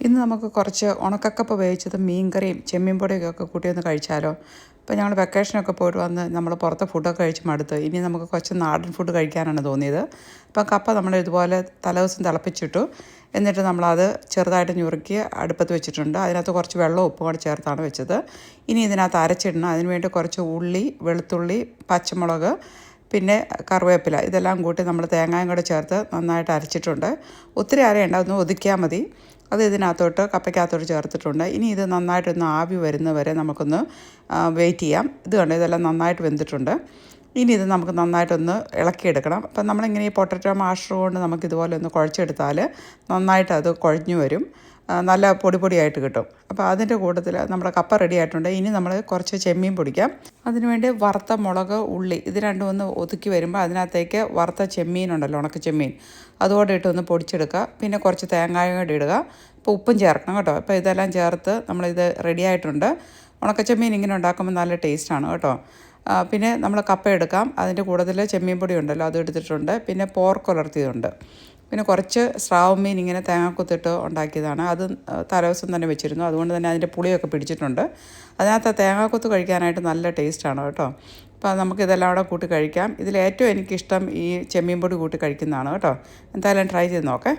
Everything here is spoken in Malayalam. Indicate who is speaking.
Speaker 1: ഇന്ന് നമുക്ക് കുറച്ച് ഉണക്കക്കപ്പ വേവിച്ചതും മീൻ കറിയും ചെമ്മീൻ പൊടിയൊക്കെ കൂട്ടി ഒന്ന് കഴിച്ചാലോ. ഇപ്പോൾ ഞങ്ങൾ വെക്കേഷനൊക്കെ പോയിട്ട് വന്ന് നമ്മൾ പുറത്തെ ഫുഡൊക്കെ കഴിച്ച് മടുത്ത് ഇനി നമുക്ക് കുറച്ച് നാടൻ ഫുഡ് കഴിക്കാനാണ് തോന്നിയത്. അപ്പം കപ്പ നമ്മൾ ഇതുപോലെ തലേദിവസം തിളപ്പിച്ചിട്ടു. എന്നിട്ട് നമ്മളത് ചെറുതായിട്ട് ഞുറുക്കി അടുപ്പത്ത് വെച്ചിട്ടുണ്ട്. അതിനകത്ത് കുറച്ച് വെള്ളവും ഉപ്പും കൂടെ ചേർത്താണ് വെച്ചത്. ഇനി ഇതിനകത്ത് അരച്ചിടണം. അതിനുവേണ്ടി കുറച്ച് ഉള്ളി, വെളുത്തുള്ളി, പച്ചമുളക്, പിന്നെ കറിവേപ്പില ഇതെല്ലാം കൂട്ടി നമ്മൾ തേങ്ങയും കൂടെ ചേർത്ത് നന്നായിട്ട് അരച്ചിട്ടുണ്ട്. ഒത്തിരി അരയണ്ട, ഒന്ന് ഒതുക്കിയാൽ മതി. അത് ഇതിനകത്തോട്ട് കപ്പയ്ക്കകത്തോട്ട് ചേർത്തിട്ടുണ്ട്. ഇനി ഇത് നന്നായിട്ടൊന്ന് ആവി വരുന്നവരെ നമുക്കൊന്ന് വെയിറ്റ് ചെയ്യാം. ഇത് കണ്ടോ, ഇതെല്ലാം നന്നായിട്ട് വെന്തിട്ടുണ്ട്. ഇനി ഇത് നമുക്ക് നന്നായിട്ടൊന്ന് ഇളക്കിയെടുക്കണം. അപ്പം നമ്മളിങ്ങനെ ഈ പൊട്ടറ്റോ മാഷർ കൊണ്ട് നമുക്കിതുപോലെ ഒന്ന് കുഴച്ചെടുത്താൽ നന്നായിട്ട് അത് കുഴഞ്ഞു വരും, നല്ല പൊടിയായിട്ട് കിട്ടും. അപ്പോൾ അതിൻ്റെ കൂട്ടത്തിൽ നമ്മുടെ കപ്പ റെഡി ആയിട്ടുണ്ട്. ഇനി നമ്മൾ കുറച്ച് ചെമ്മീൻ പൊടിക്കാം. അതിനുവേണ്ടി വറുത്ത മുളക്, ഉള്ളി ഇത് രണ്ടും ഒന്ന് ഒതുക്കി വരുമ്പോൾ അതിനകത്തേക്ക് വറുത്ത ചെമ്മീനുണ്ടല്ലോ, ഉണക്ക ചെമ്മീൻ, അതുകൂടെ ഇട്ടൊന്ന് പൊടിച്ചെടുക്കുക. പിന്നെ കുറച്ച് തേങ്ങായും കൂടെ ഇടുക. ഇപ്പോൾ ഉപ്പും ചേർക്കണം കേട്ടോ. അപ്പോൾ ഇതെല്ലാം ചേർത്ത് നമ്മളിത് റെഡി ആയിട്ടുണ്ട്. ഉണക്ക ചെമ്മീൻ ഇങ്ങനെ ഉണ്ടാക്കുമ്പോൾ നല്ല ടേസ്റ്റാണ് കേട്ടോ. പിന്നെ നമ്മൾ കപ്പ എടുക്കാം. അതിൻ്റെ കൂടുതൽ ചെമ്മീൻ പൊടി ഉണ്ടല്ലോ, അത് എടുത്തിട്ടുണ്ട്. പിന്നെ പോർക്ക് ഉലർത്തിയതുണ്ട്. പിന്നെ കുറച്ച് സ്രാവ് മീൻ ഇങ്ങനെ തേങ്ങാക്കൊത്തിട്ട് ഉണ്ടാക്കിയതാണ്. അത് തലേദിവസം തന്നെ വെച്ചിരുന്നു. അതുകൊണ്ട് തന്നെ അതിൻ്റെ പുളിയൊക്കെ പിടിച്ചിട്ടുണ്ട്. അതിനകത്ത് തേങ്ങാക്കൊത്ത് കഴിക്കാനായിട്ട് നല്ല ടേസ്റ്റാണ് കേട്ടോ. അപ്പോൾ നമുക്കിതെല്ലാം കൂടെ കൂട്ടി കഴിക്കാം. ഇതിലേറ്റവും എനിക്കിഷ്ടം ഈ ചെമ്മീൻ പൊടി കൂട്ടി കഴിക്കുന്നതാണ് കേട്ടോ. എന്തായാലും ട്രൈ ചെയ്ത് നോക്കേ.